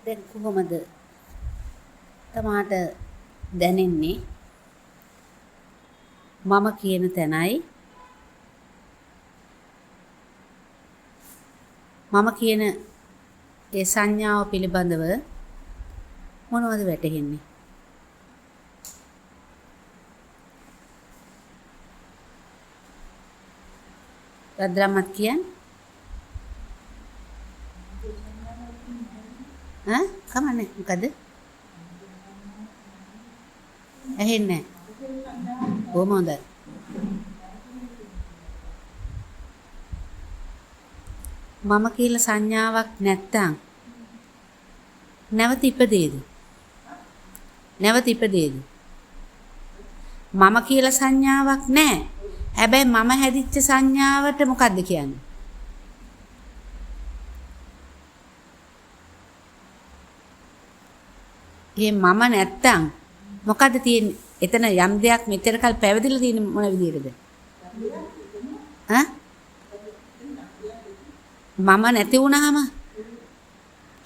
දැන් කොහොමද තමාට දැනෙන්නේ මම කියන තැනයි මම කියන ඒ සංඥාව පිළිබඳව මොනවද වැටහෙන්නේ? රද්‍රමත් කියන්නේ කමන්නේ මොකද? ඇහෙන්නේ නැහැ. කොහොම හොඳයි. මම කියලා සංඥාවක් නැත්තම් නැවත ඉපදේද? නැවත ඉපදේද? මම කියලා සංඥාවක් නැහැ. හැබැයි මම හැදිච්ච සංඥාවට මොකද්ද කියන්නේ? ඒ මම නැත්තම් මොකද්ද තියෙන්නේ? එතන යම් දෙයක් මෙච්චර කල් පැවතිලා තියෙන මොන විදිහටද? මම නැති වුණාම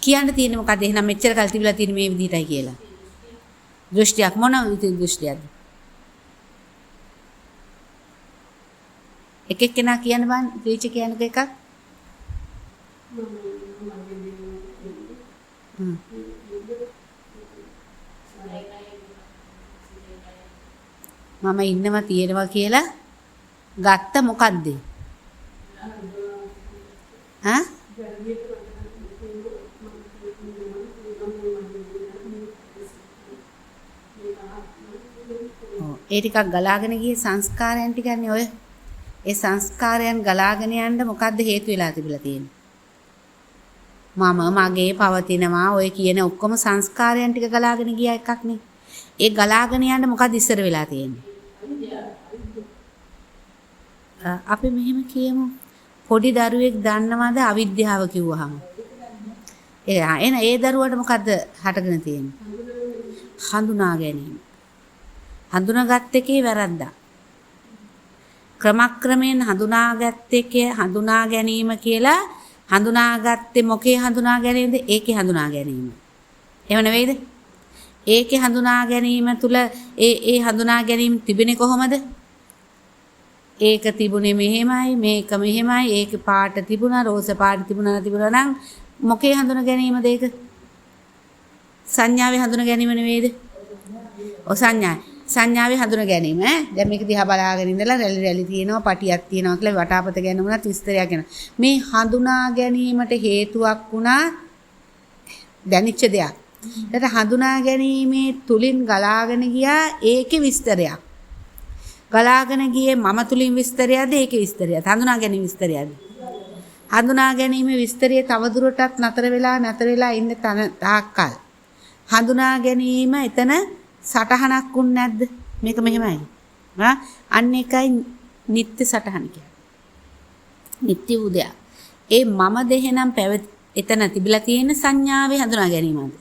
කියන්න තියෙන්නේ මොකද්ද? එහෙනම් මෙච්චර කල් තිබිලා තියෙන මේ විදිහටයි කියලා. දෘෂ්ටියක් මොන දෘෂ්ටියක්ද? එක එක්කෙනා කියන්න බෑ ත්‍රිච කියන එකක්. මම ඉන්නවා තියෙනවා කියලා ගත්ත මොකද්ද? ඒ ටිකක් ගලාගෙන ගියේ සංස්කාරයන් ටිකන්නේ ඔය. ඒ සංස්කාරයන් ගලාගෙන යන්න මොකද්ද හේතු වෙලා තිබිලා තියෙන්නේ? මම මගේ පවතිනවා ඔය කියන ඔක්කොම සංස්කාරයන් ටික ගලාගෙන ගියා එකක් නේ. ඒ ගලාගෙන යන්න මොකද්ද ඉස්සර වෙලා තියෙන්නේ? අපි මෙහෙම කියමු. පොඩි දරුවෙක් දන්නවද අවිද්‍යාව කිව්වහම? ඒ දරුවට මොකද්ද හටගෙන තියෙන්නේ? හඳුනා ගැනීම. හඳුනාගත් එකේ වැරද්දක්. ක්‍රමක්‍රමයෙන් හඳුනාගත් එකේ හඳුනා ගැනීම කියලා හඳුනාගත්තේ මොකේ හඳුනා ගැනීමද? ඒකේ හඳුනා ගැනීම. එහෙම නෙවෙයිද? ඒකේ හඳුනා ගැනීම තුල ඒ හඳුනා ගැනීම තිබෙන්නේ කොහොමද? ඒක තිබුණේ මෙහෙමයි මේක මෙහෙමයි ඒක පාට තිබුණා රෝස පාට තිබුණා නම් මොකේ හඳුනා ගැනීමද ඒක? සංඥාවේ හඳුනා ගැනීම නෙවෙයිද? ඔය සංඥාවේ හඳුනා ගැනීම දැන් මේක දිහා බලාගෙන ඉඳලා රැලි තියෙනවා පටියක් තියෙනවා කියලා වටාපත ගැන උනත් විස්තරයක් වෙනවා. මේ හඳුනා ගැනීමට හේතුවක් වුණා දැනිච්ච දෙයක්. ඒකට හඳුනා ගැනීමේ තුලින් ගලාගෙන ගියා ඒකේ විස්තරයක්. ගලාගෙන ගියේ මම තුලින් විස්තරයක්ද ඒකේ විස්තරයක්ද? හඳුනා ගැනීම විස්තරයක්ද? හඳුනා ගැනීමේ විස්තරය තවදුරටත් නතර වෙලා ඉන්න තාක්කල් හඳුනා ගැනීම එතන සටහනක් උන් නැද්ද? මේක මෙහෙමයි. අන්න එකයි නිත්‍ය සටහන කියන්නේ. නිත්‍ය උදයක්. ඒ මම දෙහෙනම් එතන තිබිලා තියෙන සංඥාවේ හඳුනා ගැනීමද?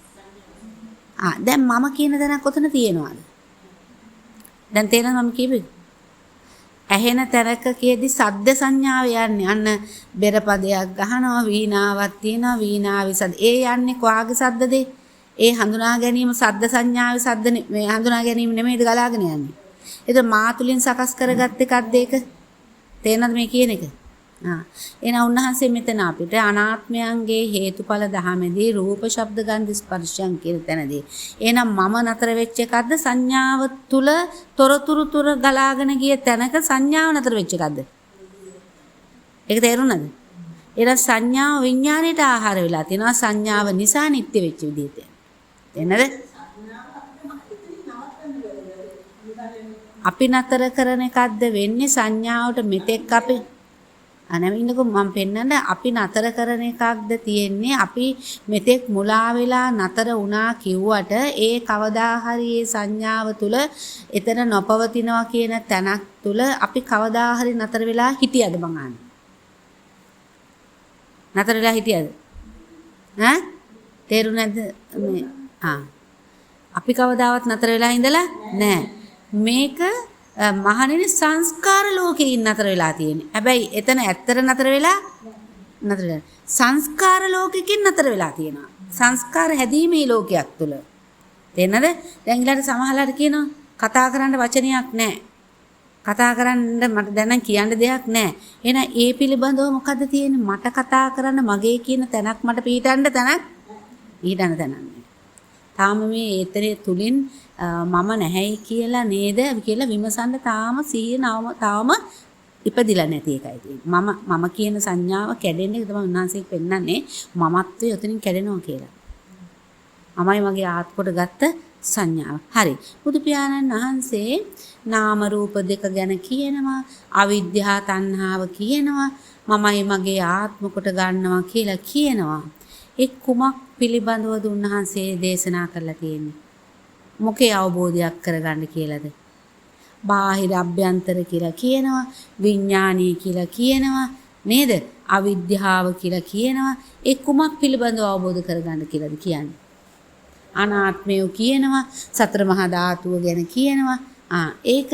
දැන් මම කියන දණක් ඔතන තියෙනවාද? දැන් තේරෙනවද මම කියපේ? ඇහෙන තරක කියේදී සද්ද සංඥාව යන්නේ. අන්න බෙරපදයක් ගහනවා වීණාවක් තියෙනවා වීණාවේ සද්ද. ඒ යන්නේ කොහාගේ සද්දද? ඒ හඳුනා ගැනීම සද්ද සංඥාවේ සද්ද මේ හඳුනා ගැනීම නෙමෙයිද ගලාගෙන යන්නේ. ඒක මා තුලින් සකස් කරගත් එකක්ද ඒක? තේරෙනවද මේ කියන එක? එහෙනම් උන්වහන්සේ මෙතන අපිට අනාත්මයන්ගේ හේතුඵල දහමේදී රූප ශබ්ද ගන්ධ ස්පර්ශයන් කියන තැනදී එහෙනම් මම නතර වෙච්ච එකක්ද සංඥාව තුල තොරතුරු ගලාගෙන ගිය තැනක සංඥාව නතර වෙච්ච එකක්ද? ඒක තේරුණාද? එහෙනම් සංඥාව විඥාණයට ආහාර වෙලා තියෙනවා සංඥාව නිසා නිත්‍ය වෙච්ච විදිහට. තේනද? අපි නතර කරන එකක්ද වෙන්නේ සංඥාවට මෙතෙක් අපි අනවින්නකො මම පෙන්නන්න අපි නතර කරන එකක්ද තියෙන්නේ අපි මෙතෙක් මුලා වෙලා නතර වුණා කිව්වට ඒ කවදා හරි ඒ සංඥාව තුල එතන නොපවතිනවා කියන තැනක් තුල අපි කවදා හරි නතර වෙලා හිටියද මං අහන්නේ? නතර වෙලා හිටියද? තේරුණාද මේ? අපි කවදාවත් නතර වෙලා ඉඳලා නැහැ. මේක මහණෙනි සංස්කාර ලෝකේ නතර වෙලා තියෙන්නේ. හැබැයි එතන ඇත්තට නතර වෙලා සංස්කාර ලෝකෙකින් නතර වෙලා තියෙනවා. සංස්කාර හැදීමේ ලෝකයක් තුල. තේනද? දැන් ඊළඟට සමහරලාට කියනවා කතා කරන්න වචනයක් නැහැ. කතා කරන්න මට දැන් කියන්න දෙයක් නැහැ. එහෙනම් ඒ පිළිබඳව මොකද්ද තියෙන්නේ? මට කතා කරන්න මගේ කියන තැනක් මට පිටින්න තැනක් ඊටන තැනක්. තාම මේ ඒතරේ තුලින් මම නැහැයි කියලා නේද කියලා විමසන්න තාම සිහිය තාම ඉපදිලා නැති එකයි තියෙන්නේ. මම කියන සංඥාව කැඩෙන එක තමයි උන්වහන්සේ පෙන්නන්නේ මමත්වයේ උතනින් කැඩෙනවා කියලා. මමයි මගේ ආත්මකොට ගත්ත සංඥාව. හරි. බුදු පියාණන් වහන්සේ නාම රූප දෙක ගැන කියනවා, අවිද්‍යාව තණ්හාව කියනවා, මමයි මගේ ආත්මකොට ගන්නවා කියලා කියනවා. ඒ කුමක් පිළිබඳවද උන්වහන්සේ දේශනා කරලා තියෙන්නේ? මොකේ අවබෝධයක් කරගන්න කියලාද? බාහිර අභ්‍යන්තර කියලා කියනවා, විඥානීය කියලා කියනවා නේද? අවිද්‍යාව කියලා කියනවා. ඒ කුමක් පිළිබඳව අවබෝධ කරගන්න කියලාද කියන්නේ? අනාත්මය කියනවා, සතර මහා ධාතුව ගැන කියනවා. ඒක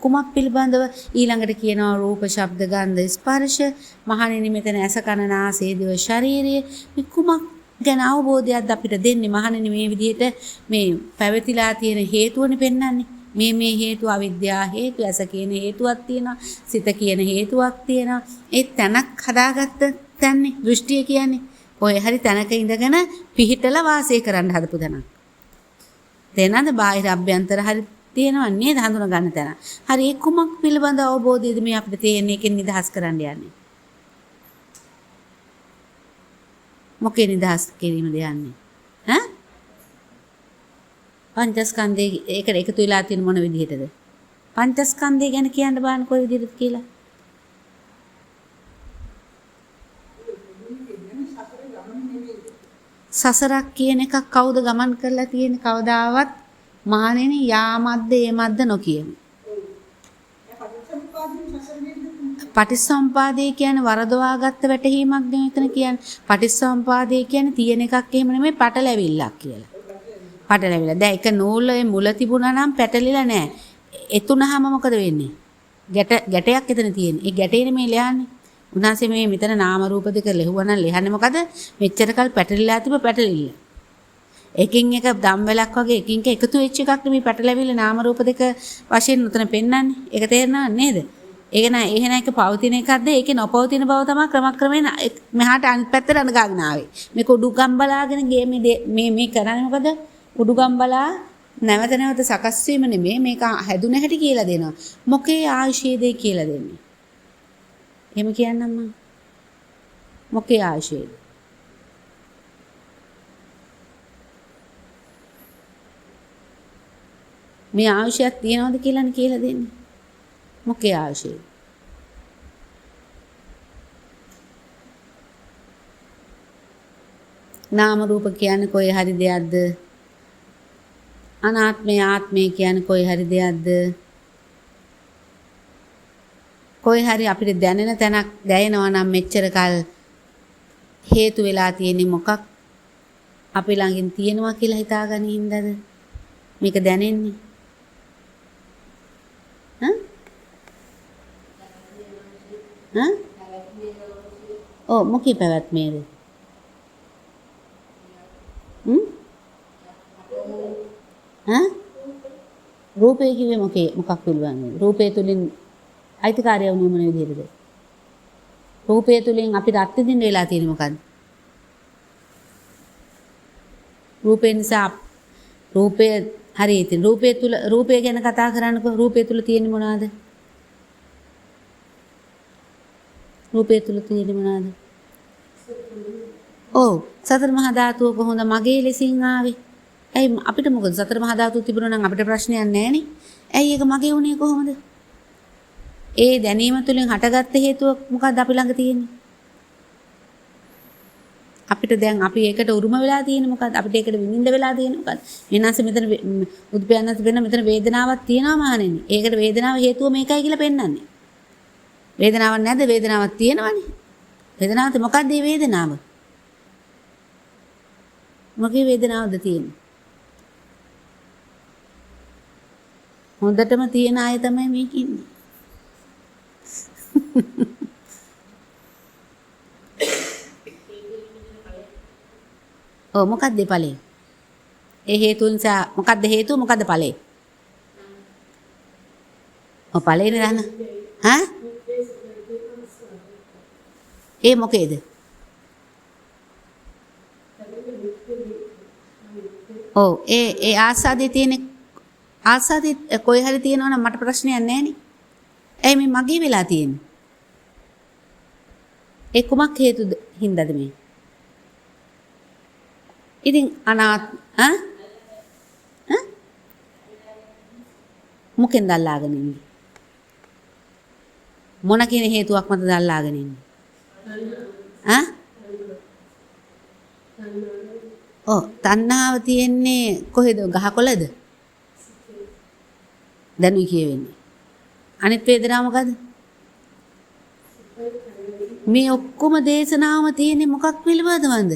කුමක් පිළිබඳව ඊළඟට කියනවා රූප, ශබ්ද, ගන්ධ, ස්පර්ශ, මහණෙනි මෙතන ඇස, කන, නාසය, දිව, ශරීරය. මේ කුමක් ගැන අවබෝධයක් අපිට දෙන්නේ මහණෙනි මේ විදිහට මේ පැවතිලා තියෙන හේතුවනේ පෙන්වන්නේ. මේ හේතු අවිද්‍යාව හේතු, ඇස කියන හේතුවක් තියෙනවා, සිත කියන හේතුවක් තියෙනවා. ඒ තැනක් හදාගත්ත තැන්නේ දෘෂ්ටිය කියන්නේ. ඔය හරි තැනක ඉඳගෙන පිහිටලා වාසය කරන්න හදපු තැනක්. තේනද? බාහිර අභ්‍යන්තර හරි තියෙනවා නේද හඳුනා ගන්න තැන. හරි ඒ කුමක් පිළිබඳ අවබෝධයද මේ අපිට තියෙන්නේ එකෙන් නිදහස් කරන්න යන්නේ? මොකේ නිදහස් කිරීමද යන්නේ? ඈ? පංචස්කන්ධේ ඒකට එකතු වෙලා තියෙන මොන විදිහටද? පංචස්කන්ධය ගැන කියන්න බෑන කොයි විදිහටද කියලා? සසරක් කියන එකක් කවුද ගමන් කරලා තියෙන්නේ කවදාවත් මහණෙනි යාමද්ද ඒමද්ද නොකියමු. පටිච්චසමුපාදේ කියන්නේ වරදවාගත්ත වැටහීමක් නෙමෙයි මෙතන කියන්නේ. පටිච්චසමුපාදේ කියන්නේ තියෙන එකක් එහෙම නෙමෙයි පටලැවිල්ලක් කියලා. පටලැවිලා. දැන් එක නූලේ මුල තිබුණා නම් පැටලිලා නැහැ. එතුනහම මොකද වෙන්නේ? ගැටයක් එතන තියෙන්නේ. ඒ ගැටේනේ මේ ලියන්නේ. උන්වහන්සේ මේ මෙතන නාම රූප දෙක ලැහුවනම් ලියන්නේ මොකද? මෙච්චර කල් පැටලිලා තිබ්බ පැටලිල්ල. එකින් එක ධම්වැලක් වගේ එකින් එක එකතු වෙච්ච එකක් නෙමෙයි පැටලැවිල්ල නාම රූප දෙක වශයෙන් උතන පෙන්වන්නේ. ඒක තේරෙනවද නේද? ඒක නෑ එහෙනම් එක පවතින එකක්ද ඒකේ නොපවතින බව තමයි ක්‍රමක්‍රමයෙන් මෙහාට අනිත් පැත්තට අනගාගෙන ආවේ. මේක උඩුගම් බලාගෙන ගියේ මේ කරන්නේ මොකද? උඩුගම් බලා නැවත නැවත සකස් වීම නෙමෙයි මේක හැදුන හැටි කියලා දෙනවා. මොකේ ආශීදේ කියලා දෙන්නේ. එහෙම කියන්නම් මම. මොකේ ආශීද? මේ ආශියක් තියනවද කියලානේ කියලා දෙන්නේ. මොකේ ආශීද? නාම රූප කියන්නේ කොයි හරි දෙයක්ද? අනාත්මය ආත්මය කියන්නේ කොයි හරි දෙයක්ද? කොයි හරි අපිට දැනෙන තැනක් දැනෙනවා නම් මෙච්චර කල් හේතු වෙලා තියෙන්නේ මොකක් අපි ළඟින් තියෙනවා කියලා හිතාගන්න හින්දාද මේක දැනෙන්නේ? ඔව් මොකී පැවැත්මේද? රූපේ කිව්වේ මොකක් පිළිබඳව? රූපේ තුලින් අයිතිකාරය වුණේ මොන විදිහටද? රූපේ තුලින් අපිට අත්විඳින්න වෙලා තියෙන්නේ මොකද්ද? රූපේ නිසා රූපය හරි ඉතින් රූපය ගැන කතා කරන්නකො රූපය තුල තියෙන්නේ මොනවද? රූපය තුල තියෙන්නේ මොනවද? ඔව් සතර මහා ධාතුව කොහොමද මගේ ලෙසින් ආවේ? ඇයි අපිට මොකද සතර මහා ධාතුව තිබුණා නම් අපිට ප්‍රශ්නයක් නැහැ නේ. ඇයි ඒක මගේ උනේ කොහොමද? ඒ දැනීම තුලින් හටගත්ත හේතුව මොකද්ද අපි ළඟ තියෙන්නේ? අපිට දැන් අපි ඒකට උරුම වෙලා තියෙන්නේ මොකද්ද? අපිට ඒකට විඳින්න වෙලා තියෙන්නේ මොකද්ද? වෙනස මෙතන උද්පයන්නත් වෙන මෙතන වේදනාවක් තියෙනවා මහණෙනි. ඒකට වේදනාව හේතුව මේකයි කියලා පෙන්වන්නේ. වේදනාවක් නැද්ද? වේදනාවක් තියෙනවනේ. වේදනාවත් මොකද්ද මේ වේදනාව? මොකේ වේදනාවද තියෙන්නේ? හොඳටම තියෙන අය තමයි මේක ඉන්නේ. ඔව් මොකක්ද ඵලේ? ඒ හේතු නිසා මොකක්ද හේතුව මොකක්ද ඵලේ? ඔව් ඵලේ නේද? ඈ? ඒ මොකේද? ඔව් ඒ ආසාදේ තියෙන ආසාදේ කොයි හරි තියෙනවා නම් මට ප්‍රශ්නයක් නැහැ නේ. ඇයි මේ මගේ වෙලා තියෙන්නේ? ඒ කුමක් හේතුද හින්දාද මේ? ඉතින් මොකෙන්ද අල්ලාගෙන ඉන්නේ? මොන කියන හේතුවක් මතද අල්ලාගෙන ඉන්නේ? තණ්හාව තියෙන්නේ කොහෙද? ගහකොළද? දැනුයි කියවෙන්නේ. අනිත් වේදනාව මොකද? මේ ඔක්කොම දේශනාවම තියෙන්නේ මොකක් පිළිබඳවද?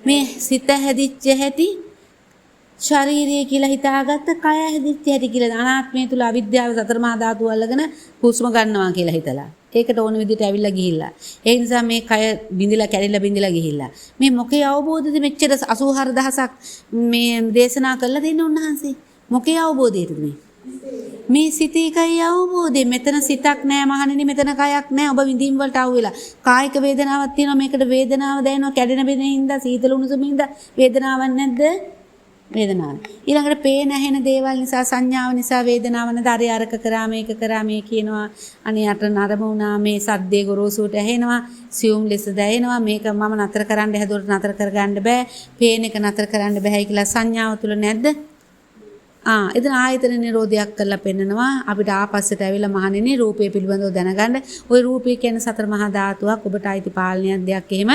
මේ සිත හැදිච්ච හැටි, ශාරීරිය කියලා හිතාගත්ත, කය හැදිච්ච හැටි කියලා අනාත්මය තුල අවිද්‍යාව සතර මහා ධාතු අල්ලගෙන හුස්ම ගන්නවා කියලා හිතලා. ඒකට ඕන විදිහට ඇවිල්ලා ගිහිල්ලා. ඒ නිසා මේ කය බිඳිලා කැඩිලා බිඳිලා ගිහිල්ලා. මේ මොකේ අවබෝධද මෙච්චර 84000ක් මේ දේශනා කළා දෙන්න උන්වහන්සේ? මොකේ අවබෝධයද මේ? මේ සිතේ කය අවබෝධය. මෙතන සිතක් නෑ මහණෙනි, මෙතන කයක් නෑ. ඔබ විඳීම් වලට අවු වෙලා. කායික වේදනාවක් තියෙනවා, මේකට වේදනාව දැනෙනවා, කැඩෙන බෙදෙන හින්දා, සීතල උණුසුම හින්දා වේදනාවක් නැද්ද? වේදනාව. ඊළඟට පේන ඇහෙන දේවල් නිසා, සංඥාව නිසා වේදනාව නැද? අර අරක කරා මේක කරා මේ කියනවා. අනේ යට නරම වුණා, මේ සද්දේ ගොරෝසුට ඇහෙනවා, සියුම් ලෙස දැනෙනවා. මේක මම නතර කරන්න හැදුවට නතර කරගන්න බෑ. පේන එක නතර කරන්න බෑයි කියලා සංඥාව තුල නැද්ද? එතන ආයතන නිරෝධයක් කරලා පෙන්නනවා අපිට ආපස්සට ඇවිල්ලා මහණෙනි රූපය පිළිබඳව දැනගන්න. ওই රූපය කියන්නේ සතර මහා ධාතුවක්, ඔබට අයිති පාලනයක් දෙයක් එහෙම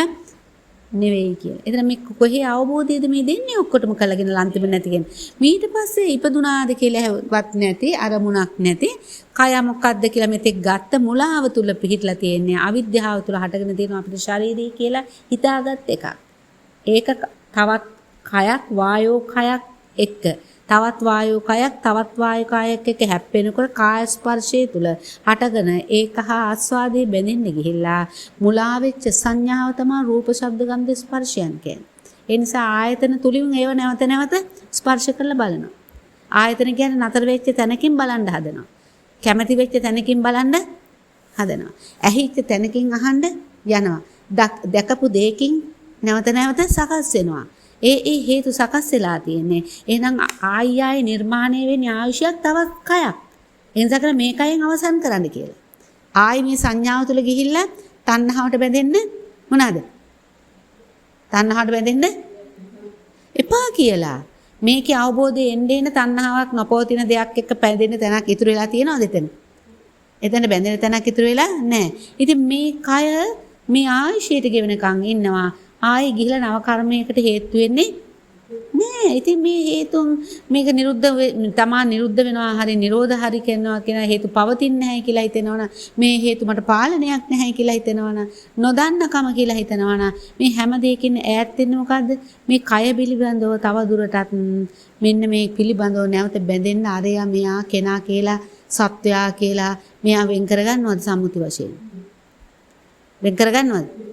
නෙවෙයි කියලා. එතන මේ කොහේ අවබෝධයද මේ දෙන්නේ ඔක්කොටම කළගෙන ලන්තිම නැතිගෙන. ඊට පස්සේ ඉපදුනාද කියලාවත් නැති, අරමුණක් නැති, කය මොකක්ද කියලා මෙතෙක් ගත්ත මුලාව තුල පිහිටලා තියෙන්නේ. අවිද්‍යාව තුල හටගෙන තියෙනවා අපිට ශාරීරිය කියලා හිතාගත් එකක්. ඒක තවත් කයක්, වායෝ කයක් එක්ක තවත් වායෝ කයක්, තවත් වායෝ කයක් එක්ක හැප්පෙනකොට කාය ස්පර්ශයේ තුල හටගෙන ඒක හා ආස්වාදයේ බැඳෙන්න ගිහිල්ලා මුලා වෙච්ච සංඥාව තමයි රූප, ශබ්ද, ගන්ධ, ස්පර්ශයන් කියන්නේ. ඒ නිසා ආයතන තුලින් ඒව නැවත නැවත ස්පර්ශ කරලා බලනවා. ආයතන කියන්නේ නතර වෙච්ච තැනකින් බලන්න හදනවා. කැමැති වෙච්ච තැනකින් බලන්න හදනවා. ඇහිච්ච තැනකින් අහන්න යනවා. දැකපු දෙයකින් නැවත නැවත සකස් වෙනවා. ඒ හේතු සකස් වෙලා තියෙන්නේ. එහෙනම් ආයි නිර්මාණය වෙන්නේ ආයුෂයක් තවත් කයක්. එනිසා කරා මේ කයෙන් අවසන් කරන්න කියලා. ආයි මේ සංඥාව තුළ ගිහිල්ලා තණ්හාවට බැඳෙන්න මොනවාද? තණ්හාවට බැඳෙන්න එපා කියලා. මේකේ අවබෝධය එන්නේ තණ්හාවක් නොපවතින දෙයක් එක්ක බැඳෙන්න තැනක් ඉතුරු වෙලා තියෙනවද එතන? එතන බැඳෙන තැනක් ඉතුරු වෙලා නැහැ. ඉතින් මේ කය මේ ආයුෂයට ගෙවනකන් ඉන්නවා. ආයි ගිහිලා නව කර්මයකට හේතු වෙන්නේ නෑ. ඉතින් මේ හේතුන් මේක නිරුද්ධ වෙනවා, හරි නිරෝධ හරි කරනවා කියන හේතු පවතින්නේ නැහැ කියලා හිතෙනවනම්, මේ හේතු මට පාලනයක් නැහැ කියලා හිතෙනවනම්, නොදන්නකම කියලා හිතෙනවනම්, මේ හැම දෙයකින් ඈත් වෙන්නේ මොකද්ද? මේ කය පිළිබඳව තව දුරටත් මෙන්න මේ පිළිබඳව නැවත බැඳෙන්න අරයා මෙයා කෙනා කියලා, සත්වයා කියලා මෙයා වෙන් කරගන්නවද සම්මුති වශයෙන්? වෙන් කරගන්නවද?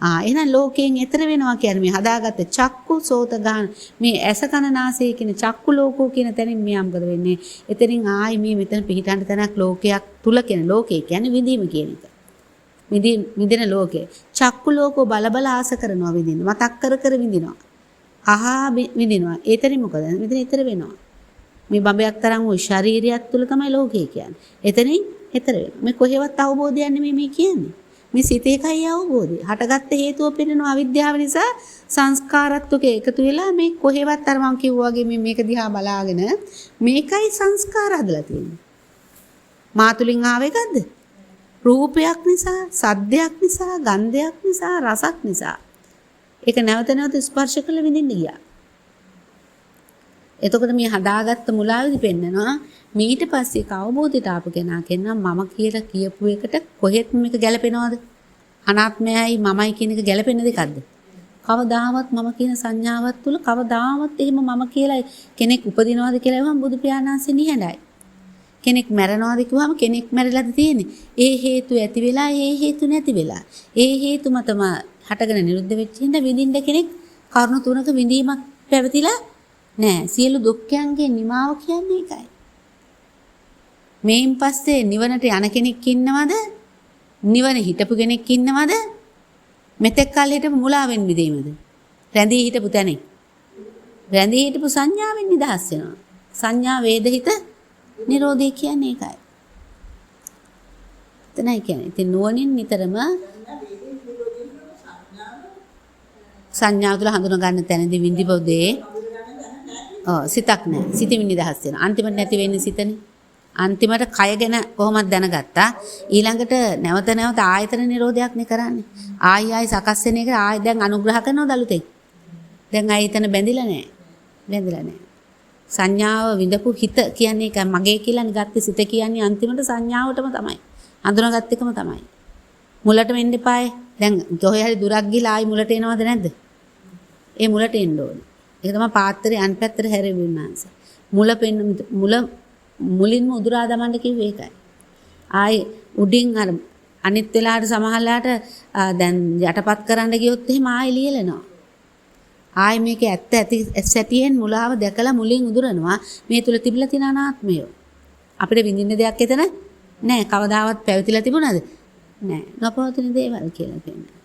එහෙනම් ලෝකයෙන් එතර වෙනවා කියන්නේ මේ හදාගත්ත චක්කු සෝත ගාන මේ ඇස කන නාසය කියන චක්කු ලෝකෝ කියන තැනින් මෙයා මොකද වෙන්නේ? එතනින් ආයි මේ මෙතන පිහිටන්න තැනක් ලෝකයක් තුල කියන ලෝකේ කියන්නේ විඳීම කියන එක. විඳින ලෝකේ. චක්කු ලෝකෝ බල ආස කරනවා විඳින්න. මතක් කර විඳිනවා. විඳිනවා. එතනින් මොකද? මෙතන එතර වෙනවා. මේ බඹයක් තරම් ওই ශරීරයක් තුල තමයි ලෝකේ කියන්නේ. එතනින් එතර වෙනවා. මේ කොහෙවත් අවබෝධයක් නෙමෙයි මේ කියන්නේ. මේ සිතේ කයි අවබෝධය. හටගත්ත හේතුව පෙන්නනවා අවිද්‍යාව නිසා සංස්කාරත්වක එකතු වෙලා මේ කොහෙවත් අර මම කිව්වා වගේ මේක දිහා බලාගෙන මේකයි සංස්කාර හදලා තියෙන්නේ. මා තුලින් ආව එකක්ද? රූපයක් නිසා, සද්දයක් නිසා, ගන්ධයක් නිසා, රසක් නිසා. ඒක නැවත නැවත ස්පර්ශ කරලා විඳින්න ගියා. එතකොට මේ හදාගත්ත මුලාවේදී පෙන්නනවා ඊට පස්සේ අවබෝධයට ආපු කෙනා කියනවා මම කියලා කියපු එකට කොහෙත් මේක ගැලපෙනවද? අනාත්මයයි මමයි කියන එක ගැලපෙන දෙකක්ද? කවදාවත් මම කියන සංඥාවක් තුල කවදාවත් එහෙම මම කියලා කෙනෙක් උපදිනවද කියලා වහම බුදු පියාණන්සේ නිහඬයි. කෙනෙක් මැරෙනවද කිව්වම කෙනෙක් මැරිලාද තියෙන්නේ? ඒ හේතු ඇති වෙලා ඒ හේතු නැති වෙලා. ඒ හේතු මතම හටගෙන නිරුද්ධ වෙච්ච හින්දා විඳින්න කෙනෙක් කරුණු තුනක විඳීමක් පැවතිලා නැහැ. සියලු දුක්ඛයන්ගේ නිමාව කියන්නේ ඒකයි. මේන් පස්සේ නිවනට යන කෙනෙක් ඉන්නවද? නිවන හිටපු කෙනෙක් ඉන්නවද? මෙතෙක් කල් හිටපු මුලාවෙන් මිදීමද? රැඳී හිටපු තැනේ. රැඳී හිටපු සංඥාවෙන් නිදහස් වෙනවා. සංඥා වේදහිත නිරෝධය කියන්නේ ඒකයි. එතනයි කියන්නේ. ඉතින් නුවණින් නිතරම සංඥාව තුළ හඳුනා ගන්න තැනදී විඳිපොදේ සිතක් නැහැ. සිතින් නිදහස් වෙනවා. අන්තිමට නැති වෙන්නේ සිතනේ. අන්තිමට කය ගැන කොහොමද දැනගත්තා? ඊළඟට නැවත නැවත ආයතන නිරෝධයක් නේ කරන්නේ. ආයි සකස් වෙන එක ආයි දැන් අනුග්‍රහ කරනවද අලුතෙන්? දැන් ආයි එතන බැඳිලා නැහැ. බැඳිලා නැහැ. සංඥාව විඳපු හිත කියන්නේ ඒක මගේ කියලා ගත්ත සිත කියන්නේ අන්තිමට සංඥාවටම තමයි. හඳුනාගත් එකම තමයි. මුලට වෙන්න එපායි. දැන් කොහේ හරි දුරක් ගිහලා ආයි මුලට එනවද නැද්ද? ඒ මුලට එන්න ඕනේ. ඒක තමයි පාත්‍රේ අන් පැත්තට හැරෙවින්නාංශ. මුලින්ම උදුරා දමන්න කිව්වේ ඒකයි. ආයි උඩින් අර අනිත් වෙලාවට සමහරලාට දැන් යටපත් කරන්න ගියොත් එහෙම ආයි ලියලනවා. ආයි මේක ඇත්ත ඇති සැටියෙන් මුලාව දැකලා මුලින් උදුරනවා. මේ තුල තිබිලා තියෙන අනාත්මය. අපිට විඳින්න දෙයක් එතන නැහැ. කවදාවත් පැවතිලා තිබුණාද? නැහැ. නොපවතින දේවල් කියලා කියන්නේ.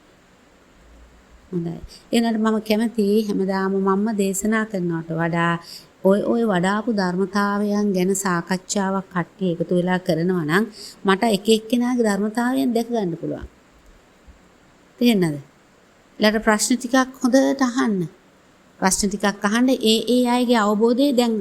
හොඳයි. එනකට මම කැමති හැමදාම මම දේශනා කරනවට වඩා ඔය වඩාපු ධර්මතාවයන් ගැන සාකච්ඡාවක් කට්ටිය එකතු වෙලා කරනවා නම් මට එක එක්කෙනාගේ ධර්මතාවයන් දැක ගන්න පුළුවන්. තේරෙනවද? ඊළඟ ප්‍රශ්න ටිකක් හොඳට අහන්න. ප්‍රශ්න ටිකක් අහන්න ඒ අයගේ අවබෝධය දැන්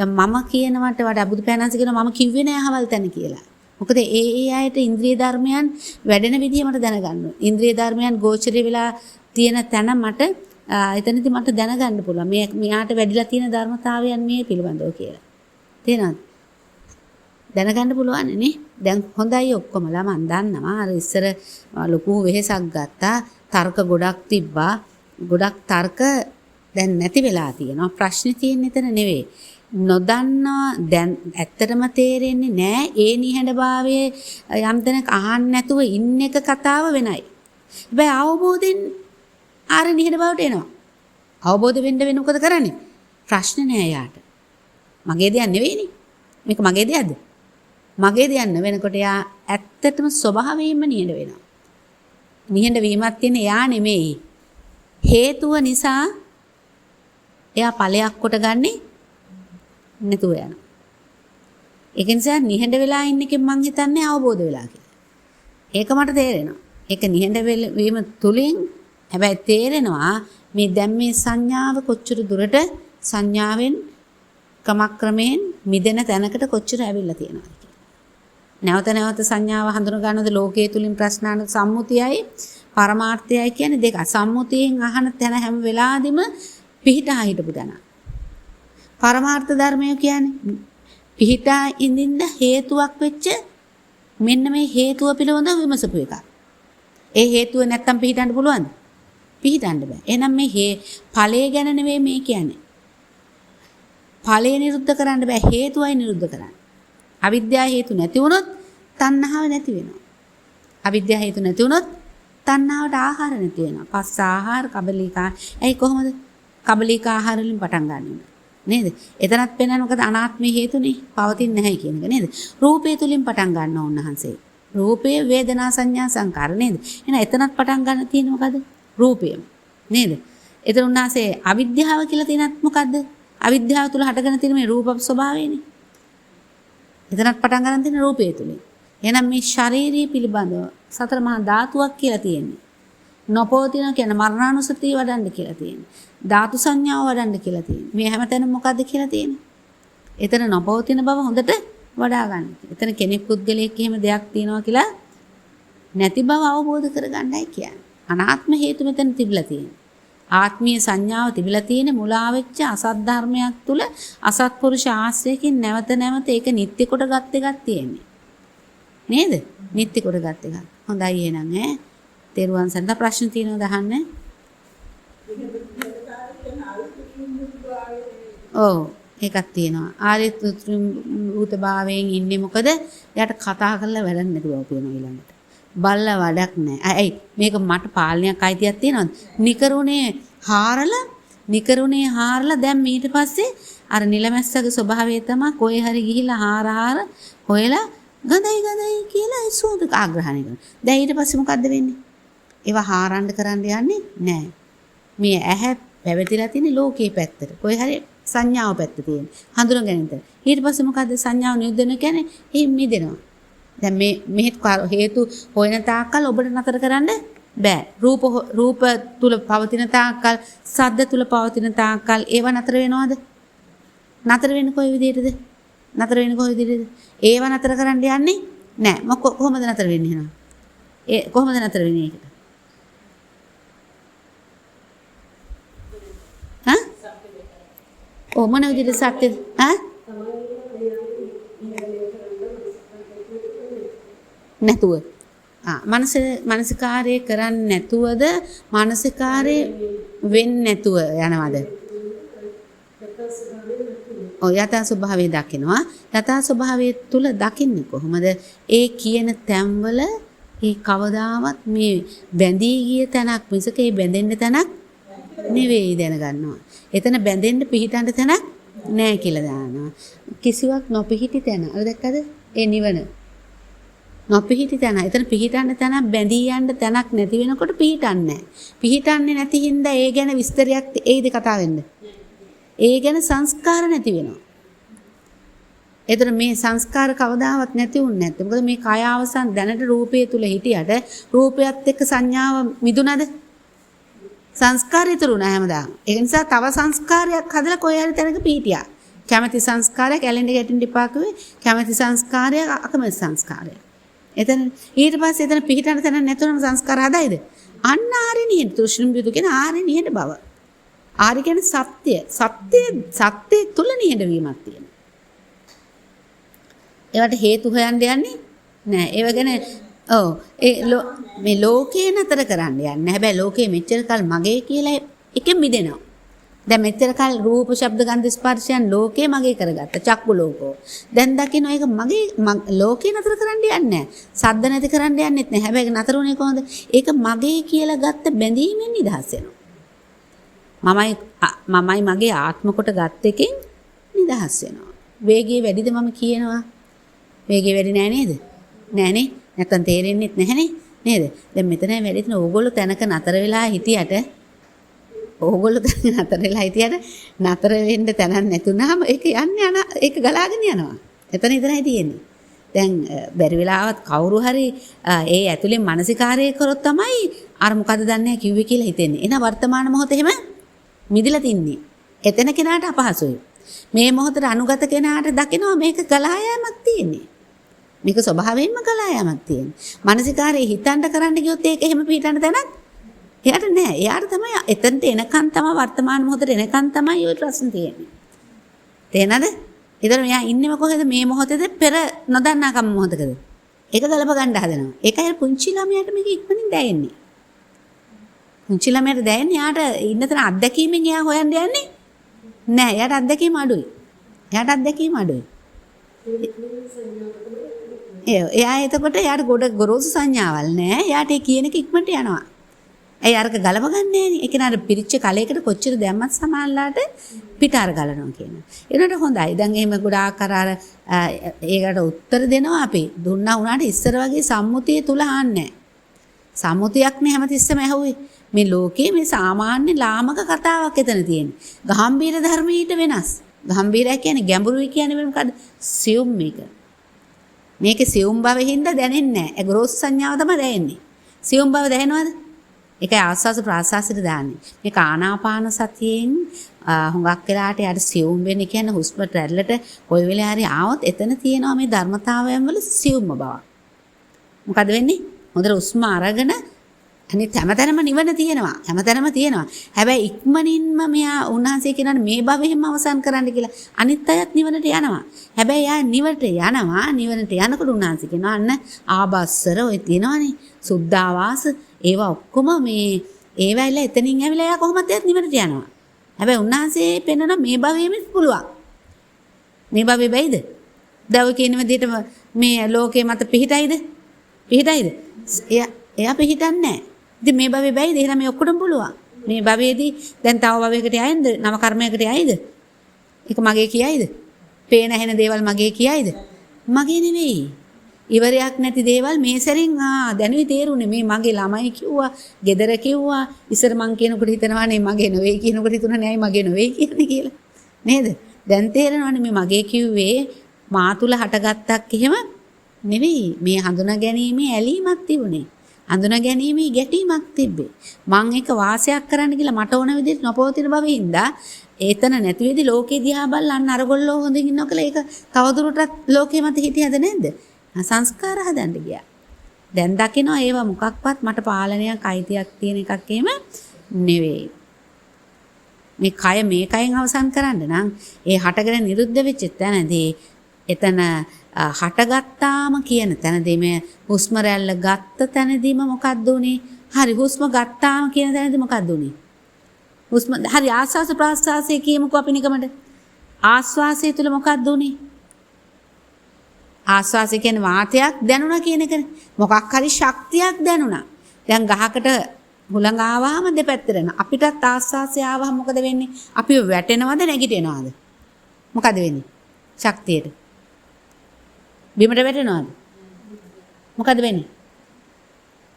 මම කියනවට වඩා බුදු පැනන්ස කියනවා මම කිව්වේ නෑ අහවල් තැන කියලා. මොකද ඒ අයට ඉන්ද්‍රිය ධර්මයන් වැඩෙන විදිහ මට දැනගන්න ඕනේ. ඉන්ද්‍රිය ධර්මයන් ගෝචර වෙලා තියෙන තැන මට එතනදී මට දැනගන්න පුළුවන්. මෙයාට වැඩිලා තියෙන ධර්මතාවයන් මේ පිළිබඳව කියලා. තේරෙනවද? දැනගන්න පුළුවන් නේ. දැන් හොඳයි ඔක්කොමලා මම දන්නවා. අර ඉස්සර ලොකු වෙහෙසක් ගත්තා. තර්ක ගොඩක් තිබ්බා. ගොඩක් තර්ක දැන් නැති වෙලා තියෙනවා. ප්‍රශ්නේ තියෙන්නේ එතන නෙවෙයි. නොදන්නවා දැන් ඇත්තටම තේරෙන්නේ නැහැ. ඒ නිහඬභාවයේ යම් තැනක අහන්න නැතුව ඉන්න එක කතාව වෙනයි. හැබැයි අවබෝධයෙන් ආර නිහඬභාවයට එනවා. අවබෝධ වෙන්න වෙන මොකද කරන්නේ? ප්‍රශ්න නෑ යාට. මගේ දෙයක් නෙවෙයිනේ. මේක මගේ දෙයක්ද? මගේ දෙයක් වෙනකොට යා ඇත්තටම ස්වභාවයෙන්ම නිහඬ වෙනවා. නිහඬ වීමක් තියෙන යා නෙමෙයි. හේතුව නිසා එයා ඵලයක් කොටගන්නේ නැතුව යනවා. ඒක නිසා නිහඬ වෙලා ඉන්න එකෙන් මං හිතන්නේ අවබෝධ වෙලා කියලා. ඒක මට තේරෙනවා. ඒක නිහඬ වීම තුලින් හැබැයි තේරෙනවා මේ දැන් මේ සංඥාව කොච්චර දුරට සංඥාවෙන් ක්‍රමක්‍රමයෙන් මිදෙන තැනකට කොච්චර ඇවිල්ලා තියෙනවද කියලා. නැවත නැවත සංඥාව හඳුන ගන්නද ලෝකයේ තුලින් ප්‍රශ්නාන සම්මුතියයි පරමාර්ථයයි කියන්නේ දෙක. සම්මුතියෙන් අහන තැන හැම වෙලාවෙදිම පිහිටා හිටපු තැන. පරමාර්ථ ධර්මය කියන්නේ පිහිටා ඉඳින්න හේතුවක් වෙච්ච මෙන්න මේ හේතුව පිළිබඳව විමසපු එක. ඒ හේතුව නැත්තම් පිහිටන්න පුළුවන්ද? පිහිටන්න බෑ. එහෙනම් මේ ඵලය ගැන නෙවෙයි මේ කියන්නේ. ඵලය නිරුද්ධ කරන්න බෑ. හේතුවයි නිරුද්ධ කරන්න. අවිද්‍යාව හේතු නැති වුණොත් තණ්හාව නැති වෙනවා. අවිද්‍යාව හේතු නැති වුණොත් තණ්හාවට ආහාර නැති වෙනවා. පස්ස ආහාර කබලිකා. ඇයි කොහොමද? කබලිකා ආහාර වලින් පටන් ගන්නවා. නේද? එතනත් පෙන්නන මොකද අනාත්මයේ හේතුනේ පවතින්නේ නැහැ කියන එක නේද? රූපය තුලින් පටන් ගන්නවා උන්වහන්සේ. රූපේ වේදනා සංඥා සංකාර නේද? එහෙනම් එතනත් පටන් ගන්න තියෙන්නේ මොකද? රූපයම නේද? එතන උන්වහන්සේ අවිද්‍යාව කියලා තියෙනත් මොකද්ද? අවිද්‍යාව තුල හටගෙන තියෙන මේ රූප ස්වභාවයනේ. එතනත් පටන් ගන්න තියෙන රූපය තුලින්. එහෙනම් මේ ශාරීරිය පිළිබඳව සතර මහා ධාතුවක් කියලා තියෙන්නේ. නොපවතින කියන මරණානුසතිය වඩන්න කියලා තියෙන්නේ. ධාතු සංඥාව වඩන්න කියලා තියෙන්නේ. මේ හැමතැනම මොකද්ද කියලා තියෙන්නේ? එතන නොපවතින බව හොඳට වඩා ගන්න. එතන කෙනෙක් පුද්ගලයෙක් එහෙම දෙයක් තියෙනවා කියලා නැති බව අවබෝධ කරගන්නයි කියන්නේ. අනාත්ම හේතු මෙතන තිබිලා තියෙනවා. ආත්මීය සංඥාව තිබිලා තියෙන මුලා වෙච්ච අසත් ධර්මයක් තුල අසත්පුරුෂ ආශ්‍රයකින් නැවත නැවත ඒක නිත්‍ය කොට ගත් එකක් තියෙන්නේ. නේද? නිත්‍ය කොට ගත් එකක්. හොඳයි එහෙනම් ඈ. තේරුවන් සරණ ප්‍රශ්න තියෙනවද අහන්න? ඔව් එකක් තියෙනවා. ආර්ය භූත භාවයෙන් ඉන්නේ මොකද? එයාට කතා කරලා වැඩක් නැතුව කියනවා ඊළඟට. බල්ලා වැඩක් නැහැ. ඇයි මේක මට පාලනයක් අයිතියක් තියෙනවද? නිකරුණේ හාරලා නිකරුණේ හාරලා දැන් ඊට පස්සේ අර නිලමැස්සගේ ස්වභාවය තමයි කොයි හරි ගිහිල්ලා හාර හොයලා ගඳයි කියලා ඒ සුවඳ ආග්‍රහණය කරනවා. දැන් ඊට පස්සේ මොකද්ද වෙන්නේ? ඒවා හාරන්න කරන්න යන්නේ නැහැ. මේ ඇහැ පැවතිලා තියෙන ලෝකයේ පැත්තට. කොයි හරි සංඥාව පැත්ත තියෙන. හඳුන ගැනීමට. ඊට පස්සේ මොකද්ද සංඥාව නිරුද්ධ වෙන කියන්නේ ඒ මිදෙනවා. දැන් මේ හේතු හොයන තාක්කල් ඔබට නතර කරන්න බෑ. රූප තුල පවතින තාක්කල්, ශබ්ද තුල පවතින තාක්කල් ඒව නතර වෙනවද? නතර වෙන්නේ කොයි විදිහටද? නතර වෙන්නේ කොයි විදිහටද? ඒව නතර කරන්න යන්නේ නෑ. කොහොමද නතර වෙන්නේ එහෙනම්? ඒ කොහොමද නතර වෙන්නේ ඒකට? හා? මොන විදිහට සත්‍යද? හා? නැතුව. මානසිකාරය කරන්නේ නැතුවද මානසිකාරය වෙන්නේ නැතුව යනවද? යථා ස්වභාවය දකිනවා. යථා ස්වභාවය තුල දකින්නේ කොහොමද? ඒ කියන තැන්වල ඒ කවදාවත් මේ බැඳී ගිය තැනක් මිසක ඒ බැඳෙන්න තැනක් නෙවෙයි දැනගන්නවා. එතන බැඳෙන්න පිහිටන්න තැනක් නැහැ කියලා දානවා. කිසිවක් නොපිහිටි තැන. අර දැක්කද? ඒ නිවන. නොපිහිටි තැන. එතන පිහිටන්න තැනක් බැඳී යන්න තැනක් නැති වෙනකොට පිහිටන්නේ නැහැ. පිහිටන්නේ නැති හින්දා ඒ ගැන විස්තරයක් ඒයිද කතා වෙන්නේ? ඒ ගැන සංස්කාර නැති වෙනවා. එතන මේ සංස්කාර කවදාවත් නැති වුන්නේ නැත්නම් මොකද මේ කය අවසන් දැනට රූපයේ තුල හිටියට රූපයත් එක්ක සංඥාව මිදුනද? සංස්කාරය ඉතුරුනා හැමදාම. ඒ නිසා තව සංස්කාරයක් හදලා කොහේ හරි තැනක පිහිටියා. කැමැති සංස්කාරයක් ඇලෙන්න ගැටෙන්න එපා කිව්වේ. කැමැති සංස්කාරයක් අකමැති සංස්කාරයක්. එතන ඊට පස්සේ එතන පිහිටන තැන නැතුනම සංස්කාර හදයිද? අන්න ආරේ නිහෙන තෘෂ්ණම් බිදු කියන ආරේ නිහෙන බව. ආරි කියන්නේ සත්‍ය තුල නිහඬ වීමක් තියෙනවා. ඒවට හේතු හොයන්න යන්නේ නෑ. ඒව ගැන මේ ලෝකේ නතර කරන්න යන්නේ. හැබැයි ලෝකේ මෙච්චර කල් මගේ කියලා එකෙන් මිදෙනවා. දැන් මෙච්චර කල් රූප, ශබ්ද, ගන්ධ, ස්පර්ශයන් ලෝකේ මගේ කරගත්ත චක්කු ලෝකෝ. දැන් දකින්න ඒක මගේ ලෝකේ නතර කරන්න යන්නේ නෑ. සද්ද නැති කරන්න යන්නෙත් නෑ. හැබැයි නතර උනේ කොහොමද? ඒක මගේ කියලා ගත්ත බැඳීමෙන් නිදහස් වෙනවා. මමයි මගේ ආත්ම කොට ගත් එකෙන් නිදහස් වෙනවා. වේගය වැඩිද මම කියනවා? වේගය වැඩි නෑ නේද? නෑනේ. නැත්තම් තේරෙන්නෙත් නැහනේ නේද? දැන් මෙතන වැඩිද ඕගොල්ලෝ තැනක නතර වෙලා හිටියට නතර වෙන්න තැනක් නැතුණාම ඒක යන්නේ ඒක ගලාගෙන යනවා. එතන ඉතරයි තියෙන්නේ. දැන් බැරි වෙලාවත් කවුරු හරි ඒ ඇතුලේ මානසිකාරය කරොත් තමයි අර මොකද දන්නේ කිව්වේ කියලා හිතෙන්නේ. එහෙනම් වර්තමාන මොහොතේ එහෙම මිදිලා තින්නේ. එතන කෙනාට අපහසුයි. මේ මොහොතේ අනුගත කෙනාට දකිනවා මේක ගලා යෑමක් තියෙන්නේ. මේක ස්වභාවයෙන්ම ගලා යෑමක් තියෙන්නේ. මානසිකාරයේ හිතන්න කරන්න ගියොත් ඒක එහෙම පිටන්න තැනක් එයාට නෑ. එයාට තමයි එතනට එනකන් තමයි වර්තමාන මොහොතේ එනකන් තමයි ওই ප්‍රශ්න තියෙන්නේ. තේනද? ඒතර මෙයා ඉන්නේම කොහෙද මේ මොහොතේද පෙර නොදන්නාකම මොහොතකද? ඒක ගලප ගන්න හදනවා. ඒකයි පුංචි ළමයාට මේක ඉක්මනින් දැනෙන්නේ. පුංචි ළමයාට දැනෙන්නේ යාට ඉන්න තැන අත්දැකීමෙන් එයා හොයන්න යන්නේ නෑ. එයාට අත්දැකීම අඩුයි. එයා එතකොට එයාට ගොරෝසු සංඥාවල් නෑ. එයාට ඒ කියන එක ඉක්මනට යනවා. ඇයි අරක ගලව ගන්න නෑනේ. ඒක නාර පිරිච්ච කලයකට කොච්චර දැම්මත් සමානලාට පිට අර ගලනවා කියන. ඒනට හොඳයි. දැන් එහෙම ගොඩාක් අර ඒකට උත්තර දෙනවා අපි. දුන්නා වුණාට ඉස්සර වගේ සම්මුතිය තුල ආන්නේ නෑ. සම්මුතියක් නේ හැමතිස්සෙම ඇහුවේ. මේ ලෝකේ මේ සාමාන්‍ය ලාමක කතාවක් එතන තියෙන්නේ. ගාම්භීර ධර්මයට වෙනස්. ගාම්භීරය කියන්නේ ගැඹුරුයි කියන්නේ මොකද්ද? සියුම් මේක. මේකේ සියුම් බවෙහිඳ දැනෙන්නේ නැහැ. ඒ ගොරෝසු සංඥාව තමයි දැනෙන්නේ. සියුම් බව දැනෙනවද? ඒකයි ආස්වාස ප්‍රාස්වාසයට දාන්නේ. මේක ආනාපාන සතියෙන් හුඟක් වෙලාට යාට සියුම් වෙන්නේ කියන්නේ හුස්ම රැල්ලට කොයි වෙලේ හරි ආවොත් එතන තියෙනවා මේ ධර්මතාවයන් වල සියුම්ම බව. මොකද වෙන්නේ? හොඳට හුස්ම අරගෙන අනිත් හැමතැනම නිවන තියෙනවා. හැබැයි ඉක්මනින්ම මෙයා උන්වහන්සේ කියනවානේ මේ භවෙම අවසන් කරන්න කියලා. අනිත් අයත් නිවනට යනවා. හැබැයි යා නිවනට යනකොට උන්වහන්සේ කියනවා අන්න ආබස්සර ඔය තියෙනවානේ. සුද්ධාවාස ඒවා ඔක්කොම මේ ඒවයිල එතනින් ඇවිල්ලා යා කොහොමද නිවනට යනවා. හැබැයි උන්වහන්සේ පෙන්වන මේ භවෙම පුළුවන්. මේ භවෙ බැයිද? දව කියන විදිහට මේ ලෝකේ මත පිහිටයිද? එයා පිහිටන්නේ නැහැ. ඉතින් මේ භවෙ බැයිද? එහෙනම් මේ ඔක්කොටම පුළුවන්. මේ භවයේදී දැන් තව භවයකට යයිද? නව කර්මයකට යයිද? ඒක මගේ කියයිද? පේන ඇහෙන දේවල් මගේ කියයිද? මගේ නෙවෙයි. ඉවරයක් නැති දේවල් මේ සැරින් දැනුයි තේරුනේ මේ මගේ ළමයි කිව්වා, ගෙදර කිව්වා, ඉස්සර මං කියනකොට හිතනවා නේ මගේ නෙවෙයි කියනකොට හිතුණා නෑ මගේ නෙවෙයි කියන්නේ කියලා. නේද? දැන් තේරෙනවනේ මේ මගේ කිව්වේ මා තුල හටගත්තක් එහෙම නෙවෙයි. මේ හඳුනා ගැනීමේ ඇලීමක් තිබුණේ. හඳුනා ගැනීමේ ගැටීමක් තිබ්බේ. මං එක වාසයක් කරන්න කියලා මට ඕන විදිහට නොපවතින බවින්දා ඒතන නැති වෙදි ලෝකේ දිහා බලලා අන්න අරගොල්ලෝ හොඳින් ඉන්නවා කියලා ඒක තවදුරටත් ලෝකේ මත හිටියද නැද්ද? සංස්කාර හදන්න ගියා. දැන් දකිනවා ඒවා මොකක්වත් මට පාලනයක් අයිතියක් තියෙන එකක් එහෙම නෙවෙයි. මේ කය මේකයෙන් අවසන් කරන්න නම් ඒ හටගෙන නිරුද්ධ වෙච්ච තැනදී එතන හටගත්තාම කියන තැනදී මේ හුස්ම රැල්ල ගත්ත තැනදීම මොකක්ද උනේ? හරි හුස්ම ගත්තාම කියන තැනදී මොකක්ද උනේ? හුස්ම හරි ආස්වාස ප්‍රාස්වාසයේ කියමුකෝ අපි නිකමට. ආස්වාසය තුල මොකක්ද උනේ? ආස්වාසය කියන්නේ වාතයක් දැනුණා කියන එකනේ. මොකක් හරි ශක්තියක් දැනුණා. දැන් ගහකට හුළඟ ආවම දෙපැත්තට යනවා. අපිටත් ආස්වාසය ආවම මොකද වෙන්නේ? අපි වැටෙනවද නැගිටිනවද? මොකද වෙන්නේ? ශක්තියට. බිමට වැටෙනවද? මොකද වෙන්නේ?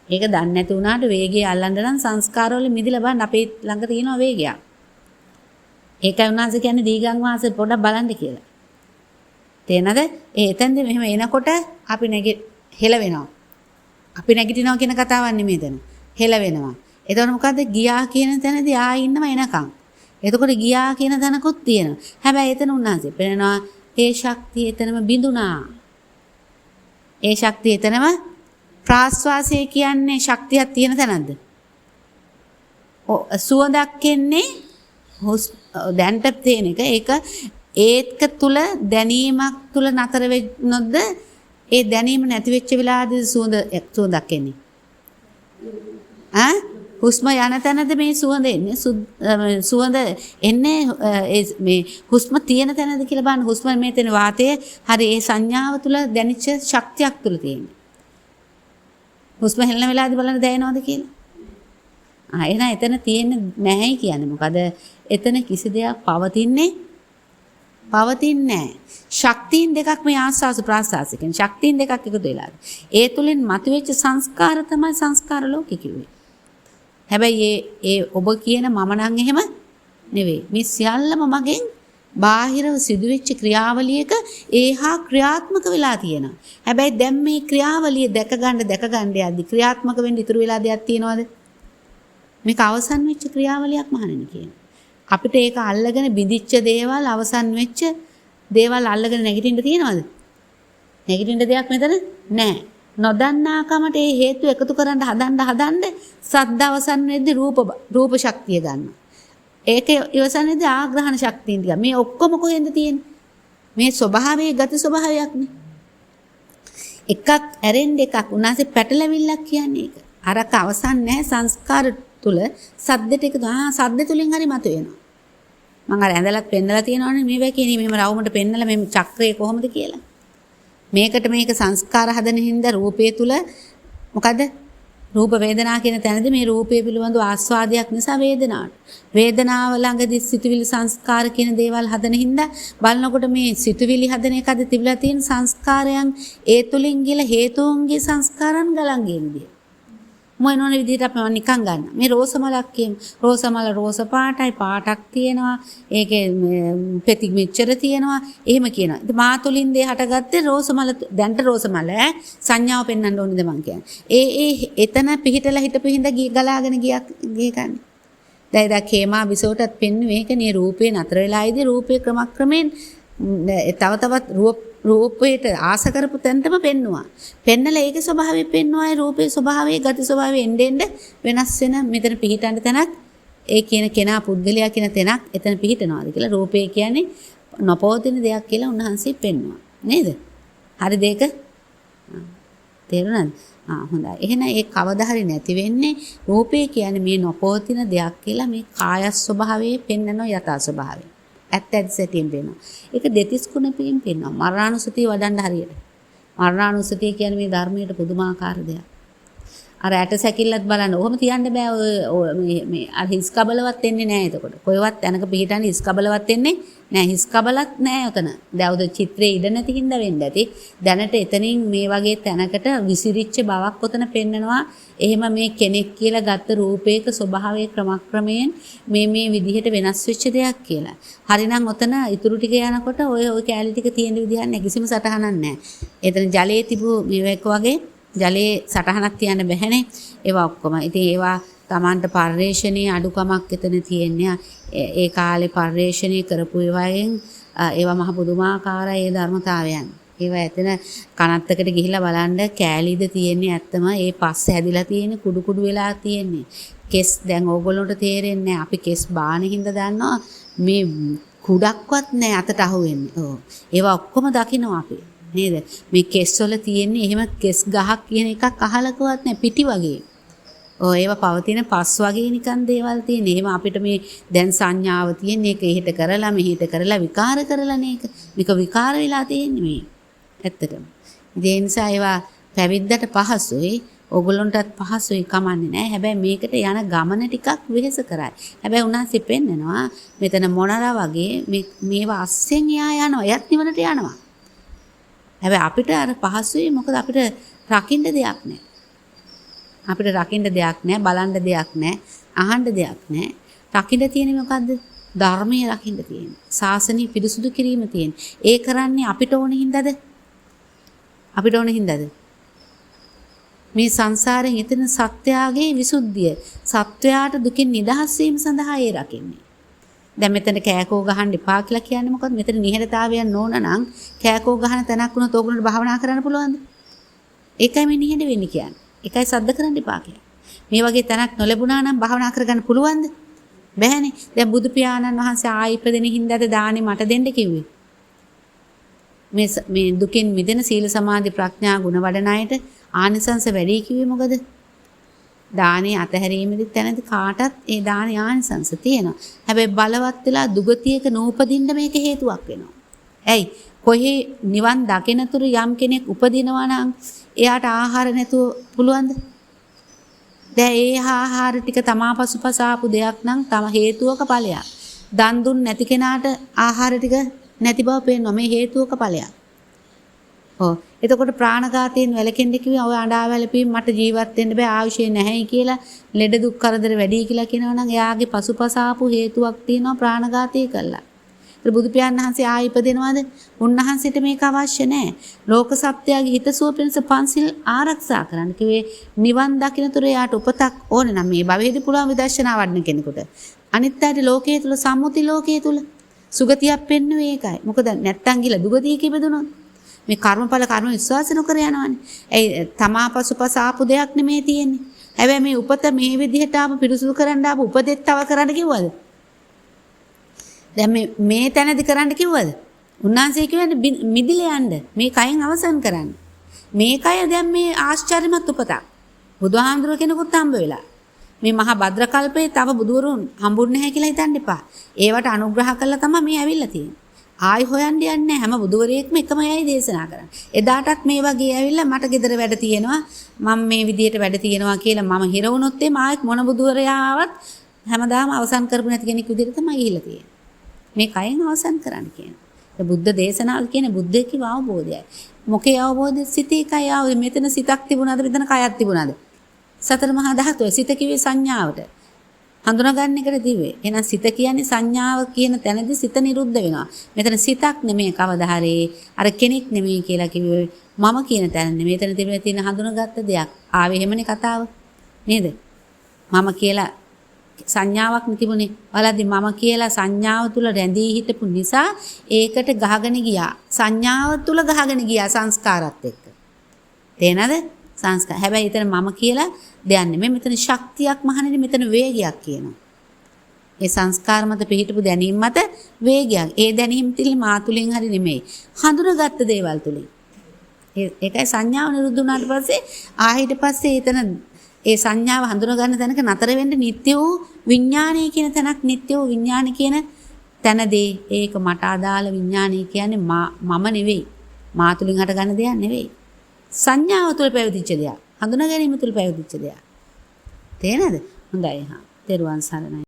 ඒක දන්නේ නැති වුණාට වේගය අල්ලන්න නම් සංස්කාරවල මිදිලා බලන්න අපේ ළඟ තියෙන වේගයක්. ඒකයි උන්වහන්සේ කියන්නේ දීගං වාසය පොඩ්ඩක් බලන්න කියලා. තේනද? එතෙන්ද මෙහෙම එනකොට අපි හෙල වෙනවා. අපි නැගිටිනවා කියන කතාවක් නෙමෙයි එතන. හෙල වෙනවා. එතකොට මොකද්ද? ගියා කියන තැනදී ආයෙ ඉන්නම එනකන්. එතකොට ගියා කියන තැනකුත් තියෙනවා. හැබැයි එතන උන්වහන්සේ පෙන්නනවා ඒ ශක්තිය එතනම බිඳුනා. ඒ ශක්තිය එතනම ප්‍රාශ්වාසය කියන්නේ ශක්තියක් තියෙන තැනක්ද? සුවඳක් එන්නේ දැන්ට තියෙන එක. ඒක තුල දැනීමක් තුල නතර වෙන්නොත්ද ඒ දැනීම නැති වෙච්ච වෙලාවේදී සුවඳක් එන්නේ. හුස්ම යන තැනද මේ සුවඳ එන්නේ? සුවඳ එන්නේ මේ හුස්ම තියෙන තැනද කියලා බලන්න. හුස්ම මේ තියෙන වාතයේ හරි ඒ සංඥාව තුල දැනිච්ච ශක්තියක් තුල තියෙන්නේ. හුස්ම හෙලන වෙලාවදී බලන්න දැනෙනවද කියලා? එහෙනම් එතන තියෙන්නේ නැහැයි කියන්නේ මොකද? එතන කිසි දෙයක් පවතින්නේ නැහැ. ශක්තියින් දෙකක් මේ ආස්වාස ප්‍රාස්වාස කියන්නේ ශක්තියින් දෙකක් එකතු වෙලාද. ඒ තුලින් මතුවෙච්ච සංස්කාර තමයි සංස්කාර ලෝකෙ කිව්වේ. හැබැයි ඒ ඔබ කියන මම නම් එහෙම නෙවෙයි. මේ සියල්ලම මගෙන් බාහිරව සිදුවෙච්ච ක්‍රියාවලියක ඒහා ක්‍රියාත්මක වෙලා තියෙනවා. හැබැයි දැන් මේ ක්‍රියාවලිය දැක ගන්න යද්දි ක්‍රියාත්මක වෙන්න ඉතුරු වෙලා දෙයක් තියෙනවද? මේක අවසන් වෙච්ච ක්‍රියාවලියක් මහණෙනි කියන. අපිට ඒක අල්ලගෙන බිඳිච්ච දේවල් අවසන් වෙච්ච දේවල් අල්ලගෙන නැගිටින්න තියෙනවද? නැගිටින්න දෙයක් මෙතන නැහැ. නොදන්නාකමට ඒ හේතු එකතු කරන්න හදන්න සද්ද අවසන් වෙද්දී රූප ශක්තිය ගන්නවා. ඒක ඉවසන්නේදී ආග්‍රහණ ශක්තියින් ටික. මේ ඔක්කොම කොහෙන්ද තියෙන්නේ? මේ ස්වභාවයේ ගති ස්වභාවයක්නේ. එකක් ඇරෙන්න එකක් උනාසේ පැටලවිල්ලක් කියන්නේ ඒක. අරක අවසන් නැහැ සංස්කාර තුල සද්දට එක සද්ද තුලින් හරි මත වෙනවා. මම අර ඇඳලත් පෙන්නලා තියෙනවනේ මේ වැකේ මෙහෙම රවුමට පෙන්නලා මේ චක්‍රය කොහොමද කියලා. මේකට මේක සංස්කාර හදන හින්දා රූපය තුල මොකද? රූප වේදනා කියන තැනදී මේ රූපය පිළිබඳව ආස්වාදයක් නිසා වේදනාව ළඟදී සිතුවිලි සංස්කාර කියන දේවල් හදන හින්දා බලනකොට මේ සිතුවිලි හදන එකද තිබිලා තියෙන සංස්කාරයන් ඒ තුලින් ගිල හේතුන්ගේ සංස්කාරයන් ගලන් ගියන්නේ. මොන විදිහට අපි නිකන් ගන්න. මේ රෝසමලක් කියමු. රෝසමල රෝස පාටක් තියෙනවා. ඒකේ පෙති මෙච්චර තියෙනවා. එහෙම කියනවා. ඉතින් මා තුලින් දේ හටගත්තේ රෝසමල දැන්ට රෝසමල සංඥාව පෙන්වන්න ඕනේද මං කියන්නේ. එතන පිහිටලා හිටපු හින්දා ගලාගෙන ගිය කන්නේ. දැන් කේමා බිසෝටත් පෙන්වුවේ ඒකනේ රූපේ නතර වෙලා ඉදී රූපේ ක්‍රමක්‍රමයෙන් තව රූපයට ආස කරපු තැනටම පෙන්නවා. පෙන්නලා ඒකේ ස්වභාවය පෙන්නවා. ඒ රූපේ ස්වභාවය, ගති ස්වභාවය එන්න වෙනස් වෙන මෙතන පිහිටන්න තැනක් ඒ කියන කෙනා පුද්ගලයා කියන තැනක් එතන පිහිටනවාද කියලා රූපේ කියන්නේ නොපවතින දෙයක් කියලා උන්වහන්සේ පෙන්නවා. නේද? හරිද ඒක? තේරුණාද? හොඳයි. එහෙනම් ඒ කවදා හරි නැති වෙන්නේ රූපේ කියන්නේ මේ නොපවතින දෙයක් කියලා මේ කාය ස්වභාවයේ පෙන්නන යථා ස්වභාවය. ඇත්ත සැටියෙන් වෙනවා. ඒක දෙතිස් කුණපින් පෙන්වනවා. මරණානුසතිය වඩන්න හරියට. මරණානුසතිය කියන්නේ මේ ධර්මයට පුදුමාකාර දෙයක්. අර ඇට සැකිල්ලත් බලන්න. ඔහොම තියන්න බෑ. ඔය මේ අර හිස් කබලවත් එන්නේ නෑ එතකොට. කොයිවත් තැනක පිටින් හිස් කබලවත් එන්නේ නෑ. හිස් කබලත් නෑ උතන. දැන් උද චිත්‍රයේ ඉඩ නැති හින්දා වෙන්න ඇති. දැනට එතනින් මේ වගේ තැනකට විසිරිච්ච බවක් උතන පෙන්නනවා. එහෙම මේ කෙනෙක් කියලා ගත්ත රූපයක ස්වභාවය ක්‍රමක්‍රමයෙන් මේ විදිහට වෙනස් වෙච්ච දෙයක් කියලා. හරිනම් උතන ඉතුරු ටික යනකොට ඔය කැලි ටික තියෙන විදිහක් නෑ. කිසිම සටහනක් නෑ. එතන ජලයේ තිබු මේක වගේ ජලයේ සටහනක් තියන්න බැහැනේ. ඒවා ඔක්කොම. ඉතින් ඒවා Tamanට පරිශ්‍රණයේ අඩුකමක් එතන තියෙන්නේ. ඒ කාලේ පරිශ්‍රණය කරපු ඒවායෙන් ඒවා මහ පුදුමාකාරයි ඒ ධර්මතාවයන්. ඒවා එතන කනත්තකට ගිහිල්ලා බලන්න කෑලිද තියෙන්නේ ඇත්තම ඒ පස්ස හැදිලා තියෙන්නේ කුඩු වෙලා තියෙන්නේ. කෙස් දැන් ඕගොල්ලොන්ට තේරෙන්නේ නැහැ. අපි කෙස් බාන හින්දා දන්නවා මේ කුඩක්වත් නැහැ අතට අහු වෙන්නේ. ඔව්. ඒවා ඔක්කොම දකිනවා අපි. නේද? මේ කෙස් වල තියෙන්නේ එහෙම කෙස් ගහක් කියන එකක් අහලකවත් නැහැ පිටි වගේ. ඔය ඒවා පවතින පස් වගේ නිකන් දේවල් තියෙන. එහෙම අපිට මේ දැන් සංඥාව තියෙන එක එහෙට කරලා මෙහෙට කරලා විකාර කරලා නේක. මේක විකාර වෙලා තියෙන්නේ මේ. ඇත්තටම. ඒ නිසා ඒවා පැවිද්දට පහසුයි. ඕගොල්ලන්ටත් පහසුයි කමන්නේ නැහැ. හැබැයි මේකට යන ගමන ටිකක් වෙහෙස කරයි. හැබැයි උනාසෙ පෙන්නනවා මෙතන මොනරා වගේ මේවා අස්සෙන් එයා යනවා. එයත් නිවනට යනවා. හැබැයි අපිට අර පහසුයි මොකද අපිට රකින්න දෙයක් නැහැ. අපිට රකින්න දෙයක් නැහැ, බලන්න දෙයක් නැහැ, අහන්න දෙයක් නැහැ. රකින්න තියෙන්නේ මොකද්ද? ධර්මයේ රකින්න තියෙන්නේ. ශාසනය පිරිසුදු කිරීම තියෙන්නේ. ඒ කරන්නේ අපිට ඕන හින්දාද? අපිට ඕන හින්දාද? මේ සංසාරයෙන් එතන සත්‍යයේ විසුද්ධිය, සත්වයාට දුකින් නිදහස් වීම සඳහා ඒ රකින්නේ. දැන් මෙතන කෑකෝ ගහන්න එපා කියලා කියන්නේ මොකද? මෙතන නිහඬතාවයක් නොවන නම් කෑකෝ ගහන තැනක් වුණොත් ඕගොල්ලන්ට භාවනා කරන්න පුළුවන්ද? ඒකයි මේ නිහඬ වෙන්නේ කියන්නේ. ඒකයි සද්ද කරන්න එපා කියන්නේ. මේ වගේ තැනක් නොලැබුණා නම් භාවනා කරගන්න පුළුවන්ද? බැහැනේ. දැන් බුදු පියාණන් වහන්සේ ආයිපදෙන හින්දාද දානේ මට දෙන්න කිව්වේ. මේ දුකින් මිදෙන සීල සමාධි ප්‍රඥා ගුණ වඩන අයට ආනිසංස වැඩි කිව්වේ මොකද? දානේ අතහැරීමේදී තැනදී කාටත් ඒ දානේ ආනිසංස තියෙනවා. හැබැයි බලවත් වෙලා දුගතියක නූපදින්න මේක හේතුවක් වෙනවා. ඇයි? කොහේ නිවන් දකිනතුරු යම් කෙනෙක් උපදිනවා නම් එයාට ආහාර නැතුව පුළුවන්ද? දැන් ඒ ආහාර ටික තමා පසුපස ආපු දෙයක් නම් තම හේතුවක ඵලයක්. දන් දුන් නැති කෙනාට ආහාර ටික නැති බව පේනවා. මේ හේතුවක ඵලයක්. ඔව්. එතකොට ප්‍රාණඝාතයෙන් වැළකෙන්න කිව්වේ ඔය අඬා වැළපීම් මට ජීවත් වෙන්න බෑ ආයුෂය නැහැයි කියලා ලෙඩ දුක් කරදර වැඩි කියලා කියනවා නම් එයාගේ පසුපස ආපු හේතුවක් තියෙනවා ප්‍රාණඝාතය කළා. ඒක බුදු පියාණන් වහන්සේ ආයෙ ඉපදෙනවද? උන්වහන්සේට මේක අවශ්‍ය නැහැ. ලෝක සත්‍යයේ හිතසුව පිණිස පන්සිල් ආරක්ෂා කරන්න කිව්වේ නිවන් දකින්නතොර එයාට උපතක් ඕනේ නම් මේ භවෙදී පුළුවන් විදර්ශනා වඩන කෙනෙකුට. අනිත් අයට ලෝකයේ තුල සම්මුති ලෝකයේ තුල සුගතියක් පෙන්වන්නේ ඒකයි. මොකද නැත්තම් ගිල දුගතිය කිපදුනොත් මේ කර්මඵල කර්ම විශ්වාස නොකර යනවානේ. ඒ තමා පසුපස ආපු දෙයක් නෙමේ තියෙන්නේ. හැබැයි මේ උපත මේ විදිහට ආපු පිරිසුදු කරන්න ආපු උපදෙත් තව කරන්න කිව්වද? දැන් මේ තැනදී කරන්න කිව්වද? උන්වහන්සේ කියන්නේ මිදිල යන්න. මේ කයෙන් අවසන් කරන්න. මේ කය දැන් මේ ආශ්චර්යමත් උපතක්. බුදුහාමුදුර කෙනෙකුත් හම්බ වෙලා. මේ මහා භද්‍ර කල්පේ තව බුදුවරුන් හම්බුන්නේ නැහැ කියලා හිතන්න එපා. ඒවට අනුග්‍රහ කළා තමයි මේ ඇවිල්ලා තියෙන්නේ. ආයි හොයන්න යන්නේ හැම බුදුවරයෙක්ම එකමයි දේශනා කරන්නේ. එදාටත් මේ වගේ ඇවිල්ලා මට ගෙදර වැඩ තියෙනවා මම මේ විදියට වැඩ තියෙනවා කියලා මම හිර වුණොත් එimhe ආයෙත් මොන බුදුවරයාවත් හැමදාම අවසන් කරපු නැති කෙනෙක් විදියට තමයි ගිහිල්ලා තියෙන්නේ. මේ කයෙන් අවසන් කරන්න කියන්නේ. ඒ බුද්ධ දේශනාවල් කියන්නේ බුද්ධය කිව අවබෝධයයි. මොකේ අවබෝධය? සිතේ කය අවබෝධය. මෙතන සිතක් තිබුණාද මෙතන කයක් තිබුණාද? සතර මහා ධාතුවේ සිත කිව්වේ සංඥාවට. හඳුනා ගන්න එකට දිවේ. එහෙනම් සිත කියන්නේ සංඥාව කියන තැනදී සිත නිරුද්ධ වෙනවා. මෙතන සිතක් නෙමෙයි කවදා හරි අර කෙනෙක් නෙමෙයි කියලා කිව්වේ මම කියන තැන නෙමෙයි. මෙතන තිබෙන තියෙන හඳුනාගත්ත දෙයක්. ආවේ එහෙමනේ කතාව. නේද? මම කියලා සංඥාවක් තිබුණේ. වලදී මම කියලා සංඥාව තුල රැඳී හිටපු නිසා ඒකට ගහගෙන ගියා. සංඥාව තුල ගහගෙන ගියා සංස්කාරات එක්ක. තේනද? සංස්කාර. හැබැයි එතන මම කියලා දෙයක් නෙමෙයි. මෙතන ශක්තියක් මහණෙනි මෙතන වේගයක් කියනවා. ඒ සංස්කාර මත පිහිටපු දැනීම මත වේගයක්. ඒ දැනීම තිල මා තුලින් හරි නෙමෙයි. හඳුනාගත්ත දේවල් තුලින්. ඒකයි සංඥාව නිරුද්ධ වුණාට පස්සේ ආහිට පස්සේ එතන ඒ සංඥාව හඳුනා ගන්න තැනක නතර වෙන්න නිත්‍ය වූ විඥානය කියන තැනක් නිත්‍ය වූ විඥාන කියන තැනදී ඒක මට අදාළ විඥානය කියන්නේ මම නෙවෙයි. මා තුලින් හට ගන්න දෙයක් නෙවෙයි. සංඥාව තුළ පැවතිච්ච දෙයක්. හඳුනා ගැනීම තුළ පැවතිච්ච දෙයක්. තේනද? හොඳයි. තෙරුවන් සරණයි.